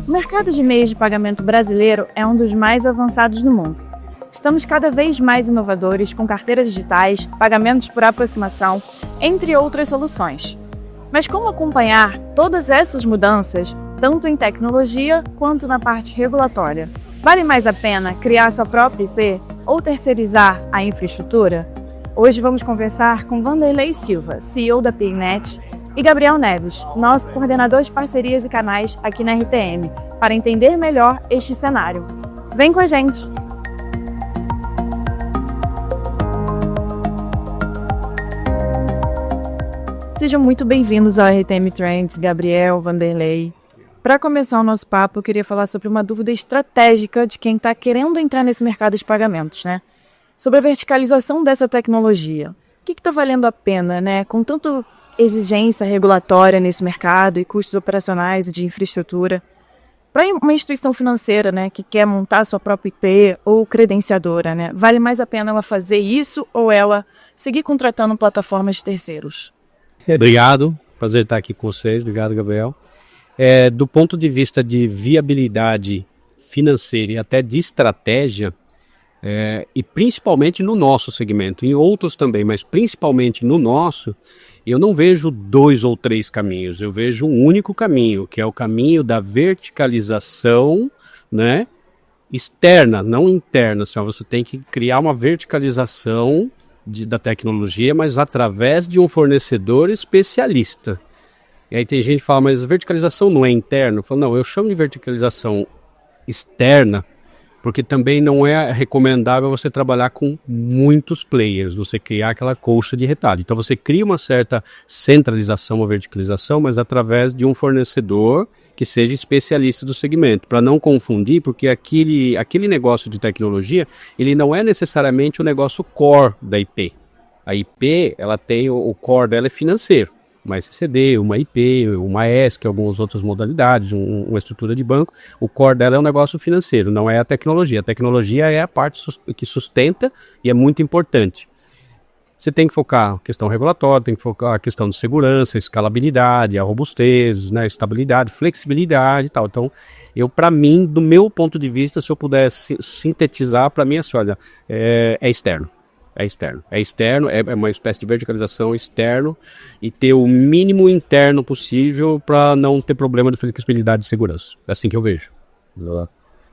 O mercado de meios de pagamento brasileiro é um dos mais avançados do mundo. Estamos cada vez mais inovadores com carteiras digitais, pagamentos por aproximação, entre outras soluções. Mas como acompanhar todas essas mudanças, tanto em tecnologia quanto na parte regulatória? Vale mais a pena criar sua própria IP ou terceirizar a infraestrutura? Hoje vamos conversar com Vanderlei Silva, CEO da Paynet, e Gabriel Neves, nosso coordenador de parcerias e canais aqui na RTM, para entender melhor este cenário. Vem com a gente! Sejam muito bem-vindos ao RTM Trends, Gabriel, Vanderlei. Para começar o nosso papo, eu queria falar sobre uma dúvida estratégica de quem está querendo entrar nesse mercado de pagamentos, né? Sobre a verticalização dessa tecnologia. O que está valendo a pena, né? Com tanto exigência regulatória nesse mercado e custos operacionais e de infraestrutura. Para uma instituição financeira, né, que quer montar sua própria IP ou credenciadora, né, vale mais a pena ela fazer isso ou ela seguir contratando plataformas de terceiros? Obrigado, prazer estar aqui com vocês. Obrigado, Gabriel. Do ponto de vista de viabilidade financeira e até de estratégia, e principalmente no nosso segmento, em outros também, mas principalmente no nosso, eu não vejo 2 ou 3 caminhos, eu vejo um único caminho, que é o caminho da verticalização, né, externa, não interna. Você tem que criar uma verticalização da tecnologia, mas através de um fornecedor especialista. E aí tem gente que fala, mas verticalização não é interna? Eu falo, não, eu chamo de verticalização externa, porque também não é recomendável você trabalhar com muitos players, você criar aquela colcha de retalho. Então você cria uma certa centralização ou verticalização, mas através de um fornecedor que seja especialista do segmento, para não confundir, porque aquele negócio de tecnologia, ele não é necessariamente o negócio core da IP. A IP, ela tem, o core dela é financeiro. Uma SCD, uma IP, uma ESC, algumas outras modalidades, uma estrutura de banco. O core dela é um negócio financeiro, não é a tecnologia. A tecnologia é a parte que sustenta e é muito importante. Você tem que focar a questão regulatória, tem que focar a questão de segurança, escalabilidade, a robustez, né, estabilidade, flexibilidade e tal. Então, para mim, do meu ponto de vista, se eu pudesse sintetizar, para mim, assim, olha, é externo. É externo, é uma espécie de verticalização externo e ter o mínimo interno possível para não ter problema de flexibilidade e segurança. É assim que eu vejo.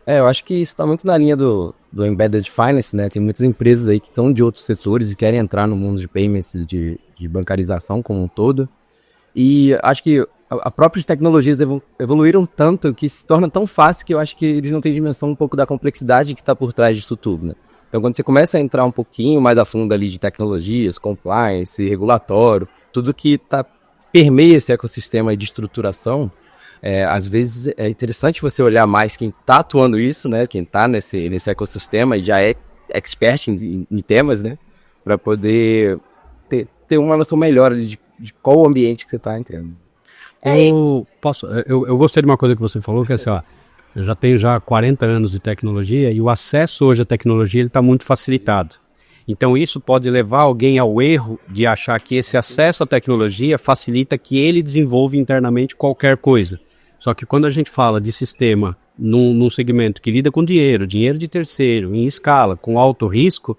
Eu acho que isso está muito na linha do Embedded Finance, né? Tem muitas empresas aí que estão de outros setores e querem entrar no mundo de payments, de bancarização como um todo. E acho que as próprias tecnologias evoluíram tanto que se torna tão fácil que eu acho que eles não têm dimensão um pouco da complexidade que está por trás disso tudo, né? Então, quando você começa a entrar um pouquinho mais a fundo ali de tecnologias, compliance, regulatório, tudo que permeia esse ecossistema de estruturação, às vezes é interessante você olhar mais quem está atuando isso, né? Quem está nesse ecossistema e já é expert em temas, né? Para poder ter uma noção melhor de qual o ambiente que você está entrando. Eu gostei de uma coisa que você falou, que é assim, ó, eu já tenho 40 anos de tecnologia e o acesso hoje à tecnologia está muito facilitado. Então isso pode levar alguém ao erro de achar que esse acesso à tecnologia facilita que ele desenvolva internamente qualquer coisa. Só que quando a gente fala de sistema num segmento que lida com dinheiro de terceiro, em escala, com alto risco,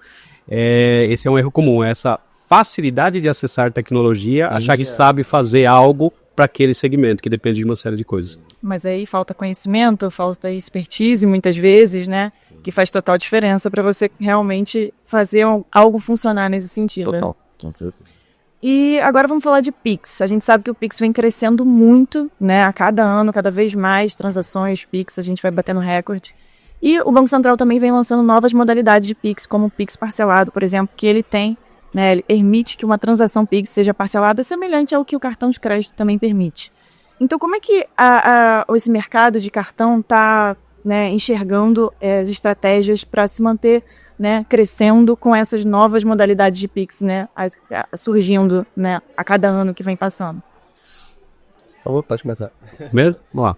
esse é um erro comum, essa facilidade de acessar tecnologia, achar que sabe fazer algo para aquele segmento, que depende de uma série de coisas. Mas aí falta conhecimento, falta expertise muitas vezes, né? Que faz total diferença para você realmente fazer algo funcionar nesse sentido. Total. Né? E agora vamos falar de Pix. A gente sabe que o Pix vem crescendo muito, né? A cada ano, cada vez mais transações Pix, a gente vai batendo recorde. E o Banco Central também vem lançando novas modalidades de Pix, como o Pix parcelado, por exemplo, que ele tem, né, ele permite que uma transação Pix seja parcelada, semelhante ao que o cartão de crédito também permite. Então, como é que esse mercado de cartão está, né, enxergando as estratégias para se manter, né, crescendo com essas novas modalidades de Pix, né, surgindo, né, a cada ano que vem passando? Por favor, pode começar. Primeiro, vamos lá.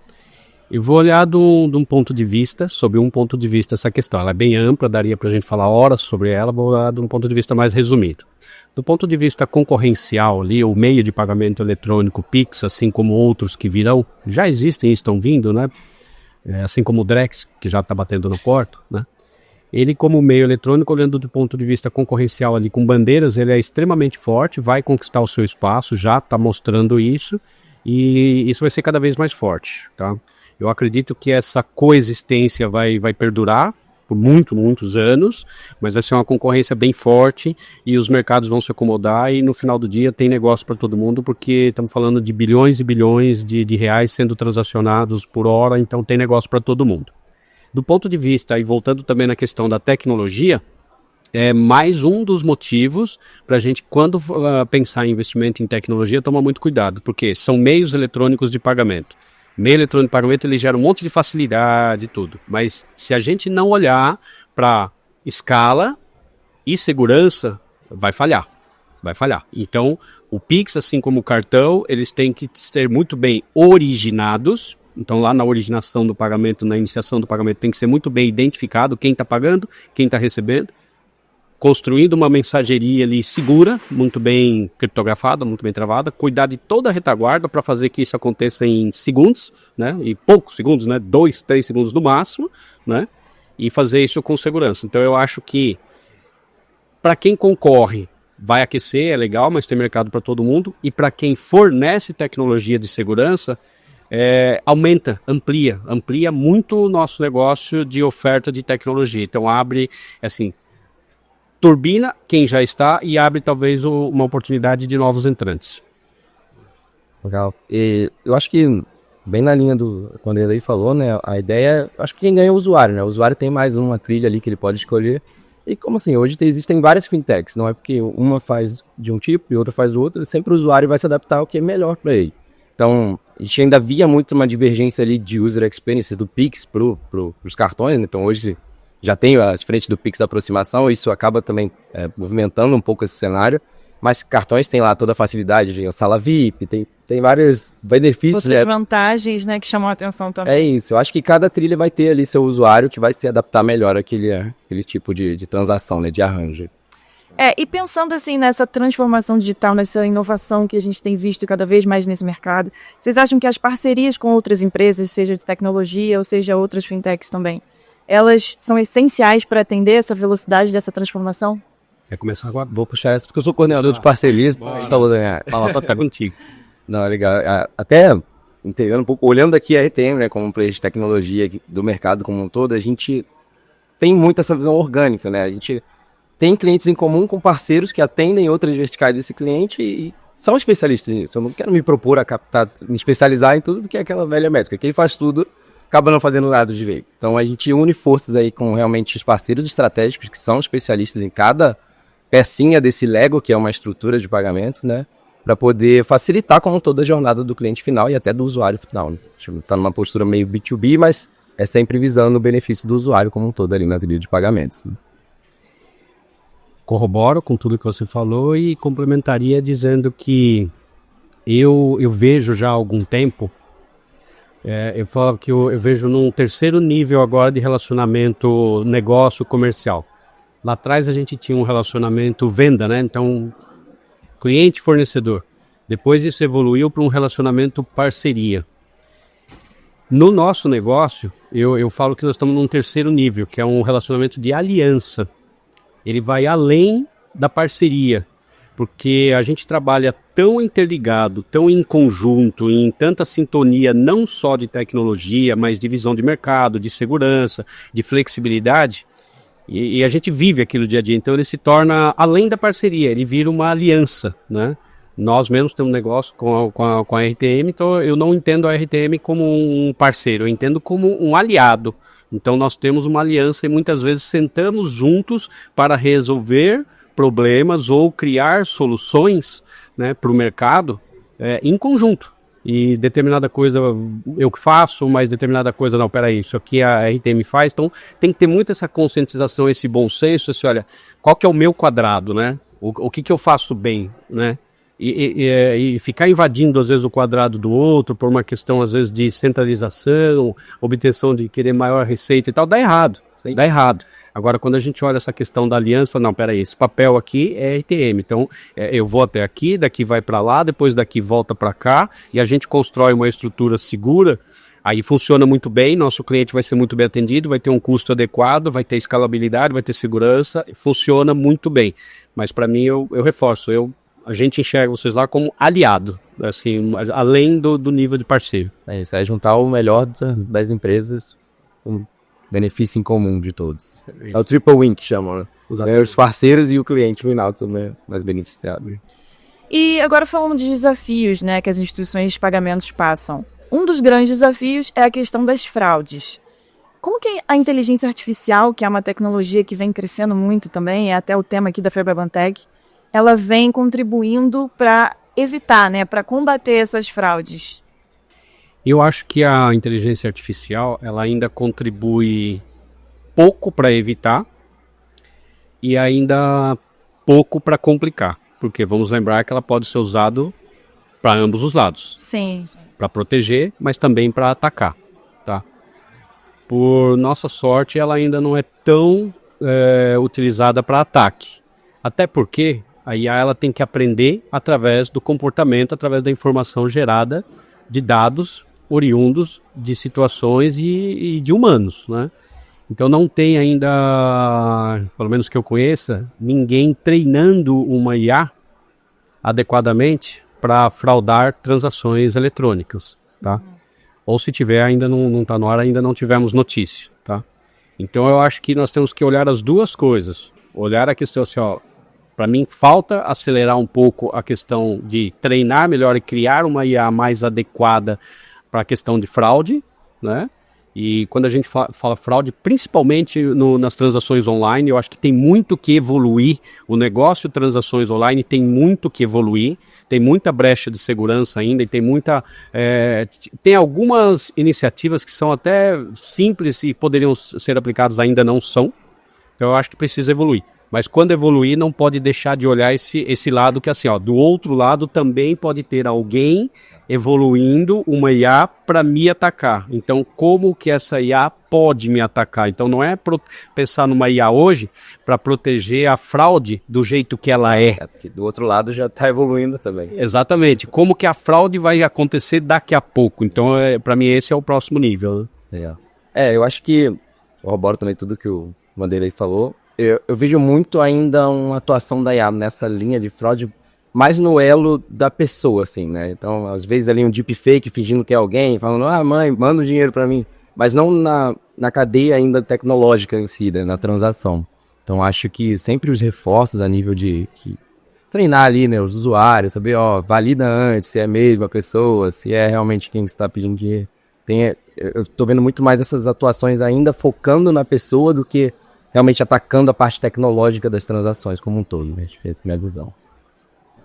Eu vou olhar de um ponto de vista, sobre um ponto de vista essa questão. Ela é bem ampla, daria para a gente falar horas sobre ela, vou olhar de um ponto de vista mais resumido. Do ponto de vista concorrencial ali, o meio de pagamento eletrônico Pix, assim como outros que virão, já existem e estão vindo, né? assim como o Drex, que já está batendo na porta, né? Ele, como meio eletrônico, olhando do ponto de vista concorrencial ali com bandeiras, ele é extremamente forte, vai conquistar o seu espaço, já está mostrando isso, e isso vai ser cada vez mais forte, tá? Eu acredito que essa coexistência vai perdurar por muitos anos, mas vai ser uma concorrência bem forte e os mercados vão se acomodar e no final do dia tem negócio para todo mundo, porque estamos falando de bilhões e bilhões de reais sendo transacionados por hora, então tem negócio para todo mundo. Do ponto de vista, e voltando também na questão da tecnologia, é mais um dos motivos para a gente, quando pensar em investimento em tecnologia, tomar muito cuidado, porque são meios eletrônicos de pagamento. Meio eletrônico de pagamento, ele gera um monte de facilidade e tudo, mas se a gente não olhar para escala e segurança, vai falhar. Então, o Pix, assim como o cartão, eles têm que ser muito bem originados. Então, lá na originação do pagamento, na iniciação do pagamento, tem que ser muito bem identificado quem está pagando, quem está recebendo, construindo uma mensageria ali segura, muito bem criptografada, muito bem travada, cuidar de toda a retaguarda para fazer que isso aconteça em segundos, né? E poucos segundos, né? 2, 3 segundos no máximo, né? E fazer isso com segurança. Então, eu acho que para quem concorre, vai aquecer, é legal, mas tem mercado para todo mundo. E para quem fornece tecnologia de segurança, amplia muito o nosso negócio de oferta de tecnologia. Então abre, assim, turbina quem já está e abre talvez uma oportunidade de novos entrantes. Legal. E eu acho que, bem na linha do quando ele aí falou, né, a ideia, acho que quem ganha é o usuário, né? O usuário tem mais uma trilha ali que ele pode escolher. E como assim, hoje existem várias fintechs, não é porque uma faz de um tipo e outra faz do outro, sempre o usuário vai se adaptar ao que é melhor para ele. Então, a gente ainda via muito uma divergência ali de user experience do Pix pros cartões, né? Então hoje já tem as frentes do Pix aproximação, isso acaba também movimentando um pouco esse cenário, mas cartões tem lá toda a facilidade de sala VIP, tem vários benefícios. Outras vantagens, né, que chamam a atenção também. É isso, eu acho que cada trilha vai ter ali seu usuário que vai se adaptar melhor àquele tipo de transação, né, de arranjo. E pensando assim nessa transformação digital, nessa inovação que a gente tem visto cada vez mais nesse mercado, vocês acham que as parcerias com outras empresas, seja de tecnologia ou seja outras fintechs também, elas são essenciais para atender essa velocidade dessa transformação? Quer começar agora? Vou puxar essa porque eu sou coordenador de parcerias, então vou ganhar. Fala, tá contigo. Não, é legal. Até entendendo um pouco, olhando aqui a RTM, né, como um player de tecnologia do mercado como um todo, a gente tem muito essa visão orgânica, né? A gente tem clientes em comum com parceiros que atendem outras verticais desse cliente e são especialistas nisso. Eu não quero me propor a captar, me especializar em tudo que é aquela velha métrica. Quem faz tudo acaba não fazendo nada direito. Então a gente une forças aí com realmente os parceiros estratégicos que são especialistas em cada pecinha desse Lego, que é uma estrutura de pagamento, né? Para poder facilitar como toda a jornada do cliente final e até do usuário final. Né? A gente está numa postura meio B2B, mas é sempre visando o benefício do usuário como um todo ali na trilha de pagamentos. Né? Corroboro com tudo que você falou e complementaria dizendo que eu vejo já há algum tempo, eu falo que eu vejo num terceiro nível agora de relacionamento negócio comercial. Lá atrás a gente tinha um relacionamento venda, né? Então, cliente-fornecedor. Depois isso evoluiu para um relacionamento parceria. No nosso negócio, eu falo que nós estamos num terceiro nível, que é um relacionamento de aliança. Ele vai além da parceria, porque a gente trabalha tão interligado, tão em conjunto, em tanta sintonia, não só de tecnologia, mas de visão de mercado, de segurança, de flexibilidade, e a gente vive aquilo dia a dia. Então ele se torna, além da parceria, ele vira uma aliança, né? Nós mesmos temos um negócio com a RTM, então eu não entendo a RTM como um parceiro, eu entendo como um aliado. Então nós temos uma aliança e muitas vezes sentamos juntos para resolver problemas ou criar soluções, né, para o mercado em conjunto. E determinada coisa eu que faço, mas determinada coisa não, peraí, isso aqui a RTM faz. Então tem que ter muito essa conscientização, esse bom senso, olha, qual que é o meu quadrado, né? O que eu faço bem, né? E ficar invadindo às vezes o quadrado do outro por uma questão às vezes de centralização, obtenção de querer maior receita e tal, dá errado, dá errado. Agora quando a gente olha essa questão da aliança, fala, não, peraí, esse papel aqui é RTM, então eu vou até aqui, daqui vai para lá, depois daqui volta para cá e a gente constrói uma estrutura segura. Aí funciona muito bem, nosso cliente vai ser muito bem atendido, vai ter um custo adequado, vai ter escalabilidade, vai ter segurança, funciona muito bem. Mas para mim, eu reforço, a gente enxerga vocês lá como aliado, assim, além do nível de parceiro. É isso, é juntar o melhor das empresas, um benefício em comum de todos. É o triple win que chamam, né? Os parceiros e o cliente final também mais beneficiado. E agora falando de desafios, né, que as instituições de pagamentos passam. Um dos grandes desafios é a questão das fraudes. Como que a inteligência artificial, que é uma tecnologia que vem crescendo muito também, é até o tema aqui da Febraban-Tech, ela vem contribuindo para evitar, né, para combater essas fraudes? Eu acho que a inteligência artificial ela ainda contribui pouco para evitar e ainda pouco para complicar, porque vamos lembrar que ela pode ser usada para ambos os lados. Sim. Para proteger, mas também para atacar, tá? Por nossa sorte, ela ainda não é tão utilizada para ataque, até porque a IA ela tem que aprender através do comportamento, através da informação gerada de dados oriundos de situações e de humanos, né? Então não tem ainda, pelo menos que eu conheça, ninguém treinando uma IA adequadamente para fraudar transações eletrônicas, tá? Ou se tiver, ainda não está no ar, ainda não tivemos notícia, tá? Então eu acho que nós temos que olhar as duas coisas. Olhar a questão assim, ó, para mim falta acelerar um pouco a questão de treinar melhor e criar uma IA mais adequada para a questão de fraude, né? E quando a gente fala fraude, principalmente nas transações online, eu acho que tem muito que evoluir. O negócio de transações online tem muito que evoluir, tem muita brecha de segurança ainda e tem algumas iniciativas que são até simples e poderiam ser aplicadas, ainda não são. Então eu acho que precisa evoluir. Mas quando evoluir, não pode deixar de olhar esse lado que assim, ó, do outro lado também pode ter alguém evoluindo uma IA para me atacar. Então, como que essa IA pode me atacar? Então, não é pensar numa IA hoje para proteger a fraude do jeito que ela é. Porque do outro lado já está evoluindo também. Exatamente. Como que a fraude vai acontecer daqui a pouco? Então, para mim, esse é o próximo nível. Né? Eu acho que, eu corroboro também tudo que o Vanderlei falou, eu vejo muito ainda uma atuação da IA nessa linha de fraude mais no elo da pessoa, assim, né? Então, às vezes ali um deepfake fingindo que é alguém, falando, mãe, manda o dinheiro pra mim. Mas não na cadeia ainda tecnológica em si, né? Na transação. Então, acho que sempre os reforços a nível de treinar ali, né? Os usuários, saber, valida antes se é mesmo a pessoa, se é realmente quem está pedindo dinheiro. Eu tô vendo muito mais essas atuações ainda focando na pessoa do que realmente atacando a parte tecnológica das transações como um todo, né? Essa é a minha visão.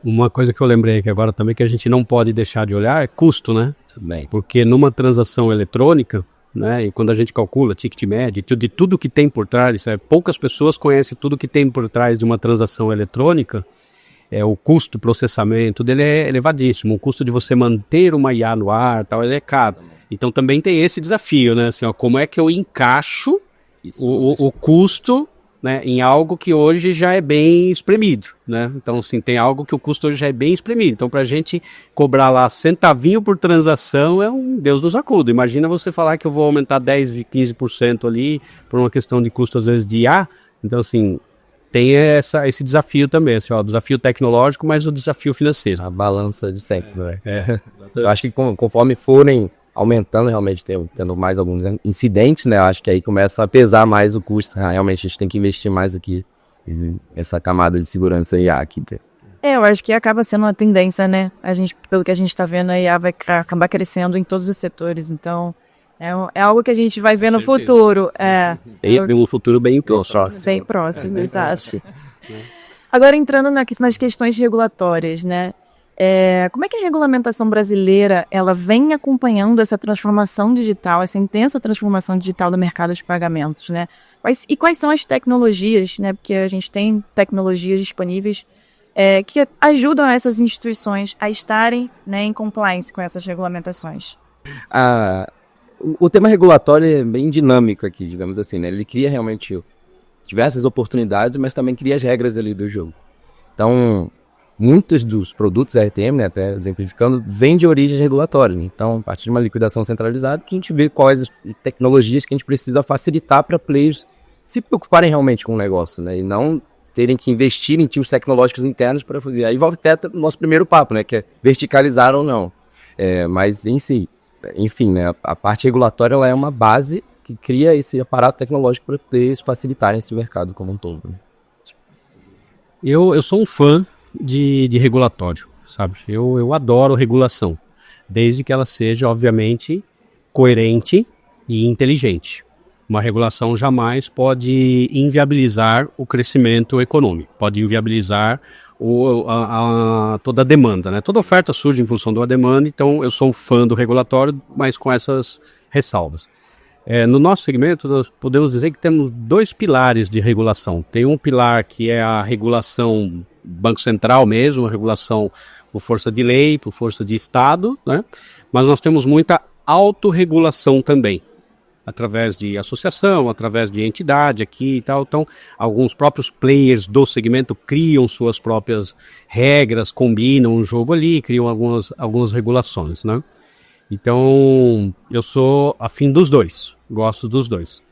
Uma coisa que eu lembrei aqui agora também que a gente não pode deixar de olhar é custo, né? Também. Porque numa transação eletrônica, né, e quando a gente calcula ticket médio, de tudo que tem por trás, poucas pessoas conhecem tudo que tem por trás de uma transação eletrônica, o custo de processamento dele é elevadíssimo, o custo de você manter uma IA no ar, tal, ele é caro. Então também tem esse desafio, né? Assim, como é que eu encaixo o custo, né, em algo que hoje já é bem espremido, né? Então, assim, tem algo que o custo hoje já é bem espremido. Então, pra gente cobrar lá centavinho por transação, Deus nos acuda. Imagina você falar que eu vou aumentar 10, 15% ali por uma questão de custo, às vezes, de IA. Então, assim, tem esse desafio também, assim, o desafio tecnológico, mas o desafio financeiro. A balança de sempre, né? Eu acho que conforme forem aumentando realmente, tendo mais alguns incidentes, né? Acho que aí começa a pesar mais o custo. Realmente a gente tem que investir mais aqui nessa camada de segurança IA aqui. Eu acho que acaba sendo uma tendência, né? Pelo que a gente está vendo, a IA vai acabar crescendo em todos os setores. Então, é algo que a gente vai ver no futuro. Um futuro bem próximo. Bem próximo, exato. Agora, entrando nas questões regulatórias, né? Como é que a regulamentação brasileira ela vem acompanhando essa transformação digital, essa intensa transformação digital do mercado de pagamentos, né? Quais são as tecnologias, né? Porque a gente tem tecnologias disponíveis que ajudam essas instituições a estarem, né, em compliance com essas regulamentações. O tema regulatório é bem dinâmico aqui, digamos assim, né? Ele cria realmente diversas oportunidades, mas também cria as regras ali do jogo. Então, muitos dos produtos RTM, né, até exemplificando, vêm de origem regulatória. Então, a partir de uma liquidação centralizada, a gente vê quais as tecnologias que a gente precisa facilitar para players se preocuparem realmente com o negócio, né, e não terem que investir em times tecnológicos internos para fazer. Aí volta até o nosso primeiro papo, né, que é verticalizar ou não. Mas em si, enfim, né, a parte regulatória ela é uma base que cria esse aparato tecnológico para players facilitarem esse mercado como um todo, né? Eu sou um fã de regulatório, sabe? Eu adoro regulação, desde que ela seja, obviamente, coerente e inteligente. Uma regulação jamais pode inviabilizar o crescimento econômico, pode inviabilizar toda a demanda, né? Toda oferta surge em função de uma demanda, então eu sou um fã do regulatório, mas com essas ressalvas. No nosso segmento, nós podemos dizer que temos 2 pilares de regulação. Tem um pilar que é a regulação Banco Central mesmo, a regulação por força de lei, por força de Estado, né? Mas nós temos muita autorregulação também, através de associação, através de entidade aqui e tal. Então, alguns próprios players do segmento criam suas próprias regras, combinam um jogo ali, criam algumas regulações, né? Então, eu sou afim dos 2, gosto dos 2.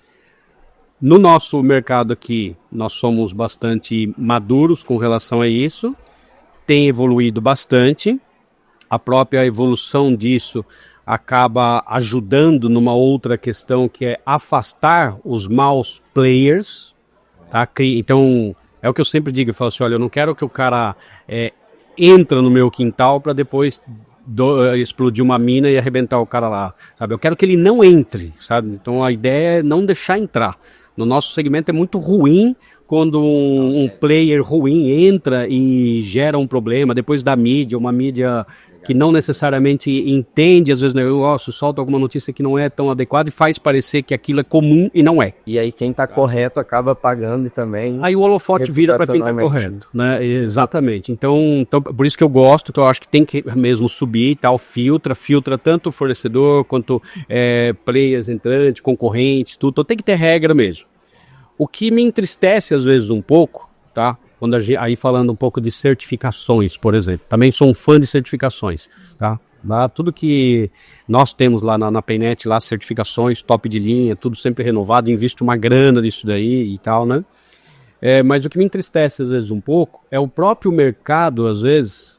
No nosso mercado aqui, nós somos bastante maduros com relação a isso, tem evoluído bastante, a própria evolução disso acaba ajudando numa outra questão que é afastar os maus players, tá? Então, é o que eu sempre digo, eu falo assim, olha, eu não quero que o cara entra no meu quintal para depois explodir uma mina e arrebentar o cara lá, sabe? Eu quero que ele não entre, sabe? Então a ideia é não deixar entrar. No nosso segmento é muito ruim quando um player ruim entra e gera um problema, depois da mídia, uma mídia que não necessariamente entende, às vezes, né, solta alguma notícia que não é tão adequada e faz parecer que aquilo é comum e não é. E aí quem está correto acaba pagando também. Aí o holofote vira para quem está correto, né? Exatamente. Então, por isso que eu gosto, que eu acho que tem que mesmo subir e tal, filtra tanto o fornecedor quanto players entrantes, concorrentes, tudo. Então tem que ter regra mesmo. O que me entristece às vezes um pouco, tá? Quando aí falando um pouco de certificações, por exemplo. Também sou um fã de certificações, tá? Lá, tudo que nós temos lá na Paynet, lá certificações, top de linha, tudo sempre renovado, invisto uma grana nisso daí e tal, né? Mas o que me entristece às vezes um pouco é o próprio mercado, às vezes,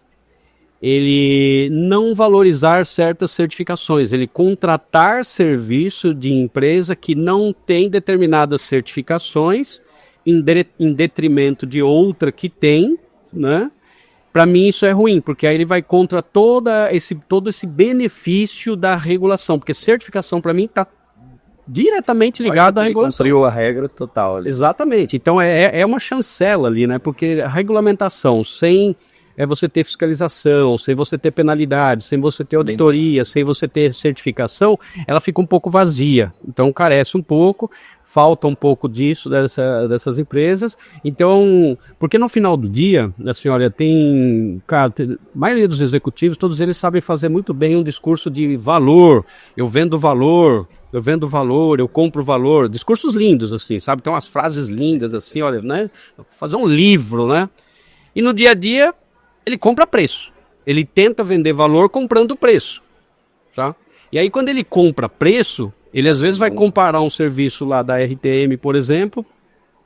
ele não valorizar certas certificações, ele contratar serviço de empresa que não tem determinadas certificações em detrimento de outra que tem, né? Para mim isso é ruim, porque aí ele vai contra todo esse benefício da regulação, porque certificação para mim está diretamente ligado à regulação. Cumpriu a regra total ali. Exatamente, então é uma chancela ali, né? Porque a regulamentação sem você ter fiscalização, sem você ter penalidade, sem você ter auditoria, sem você ter certificação, ela fica um pouco vazia. Então carece um pouco, falta um pouco disso dessas empresas. Então, porque no final do dia, assim, olha, a maioria dos executivos, todos eles sabem fazer muito bem um discurso de valor. Eu vendo valor, eu compro valor. Discursos lindos, assim, sabe? Tem umas frases lindas, assim, olha, né? Fazer um livro, né? E no dia a dia, ele compra preço. Ele tenta vender valor comprando preço, tá? E aí quando ele compra preço, ele às vezes vai comparar um serviço lá da RTM, por exemplo,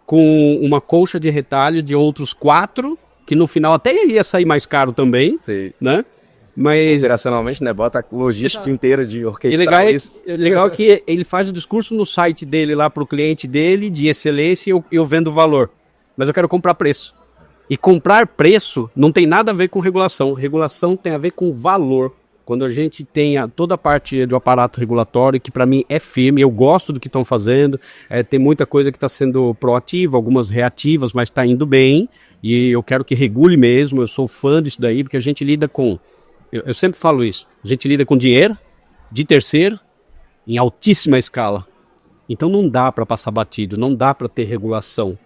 com uma colcha de retalho de outros 4, que no final até ia sair mais caro também, sim, né? Mas operacionalmente, né, bota a logística inteira de orquestrar isso. Legal que ele faz o discurso no site dele lá para o cliente dele de excelência e eu vendo valor, mas eu quero comprar preço. E comprar preço não tem nada a ver com regulação. Regulação tem a ver com valor. Quando a gente tem toda a parte do aparato regulatório, que para mim é firme, eu gosto do que estão fazendo, tem muita coisa que está sendo proativa, algumas reativas, mas está indo bem, e eu quero que regule mesmo, eu sou fã disso daí, porque a gente lida com, eu sempre falo isso, a gente lida com dinheiro de terceiro em altíssima escala. Então não dá para passar batido, não dá para ter regulação.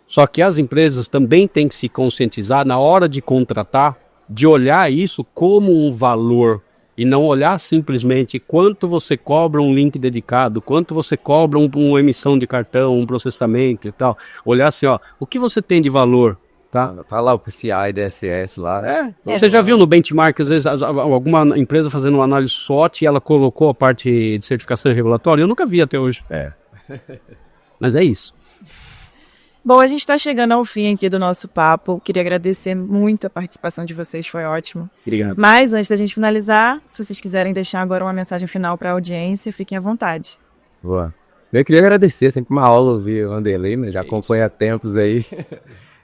Só que as empresas também têm que se conscientizar na hora de contratar, de olhar isso como um valor e não olhar simplesmente quanto você cobra um link dedicado, quanto você cobra uma emissão de cartão, um processamento e tal. Olhar assim, ó, o que você tem de valor, tá? Tá lá o PCI, DSS lá. Você já viu no benchmark, às vezes, alguma empresa fazendo uma análise SWOT e ela colocou a parte de certificação regulatória? Eu nunca vi até hoje. Mas é isso. Bom, a gente está chegando ao fim aqui do nosso papo. Queria agradecer muito a participação de vocês, foi ótimo. Obrigado. Mas, antes da gente finalizar, se vocês quiserem deixar agora uma mensagem final para a audiência, fiquem à vontade. Boa. Eu queria agradecer, sempre uma aula ouvir o Vanderlei, né? Já acompanha há tempos aí.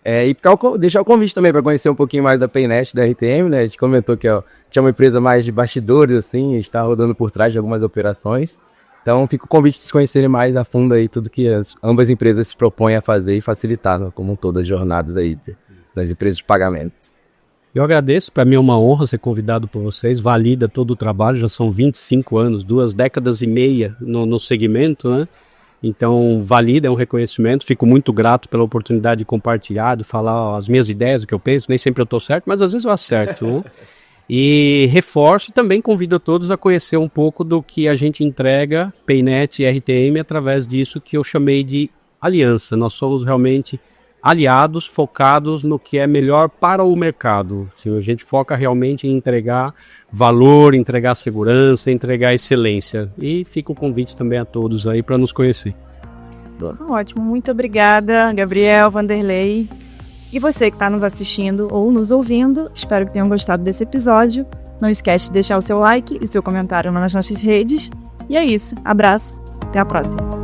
E deixar o convite também para conhecer um pouquinho mais da Paynet, da RTM, né? A gente comentou que tinha uma empresa mais de bastidores, assim, está rodando por trás de algumas operações. Então fica o convite de se conhecerem mais a fundo aí tudo que ambas empresas se propõem a fazer e facilitar, né, como um todo as jornadas aí das empresas de pagamento. Eu agradeço, para mim é uma honra ser convidado por vocês, valida todo o trabalho, já são 25 anos, 2 décadas e meia no segmento, né? Então valida, é um reconhecimento, fico muito grato pela oportunidade de compartilhar, de falar as minhas ideias, o que eu penso, nem sempre eu estou certo, mas às vezes eu acerto, né? E reforço e também convido a todos a conhecer um pouco do que a gente entrega, Paynet e RTM, através disso que eu chamei de aliança. Nós somos realmente aliados focados no que é melhor para o mercado. A gente foca realmente em entregar valor, entregar segurança, entregar excelência. E fica o convite também a todos aí para nos conhecer. Ótimo, muito obrigada, Gabriel, Vanderlei. E você que está nos assistindo ou nos ouvindo, espero que tenham gostado desse episódio. Não esquece de deixar o seu like e seu comentário nas nossas redes. E é isso, abraço, até a próxima.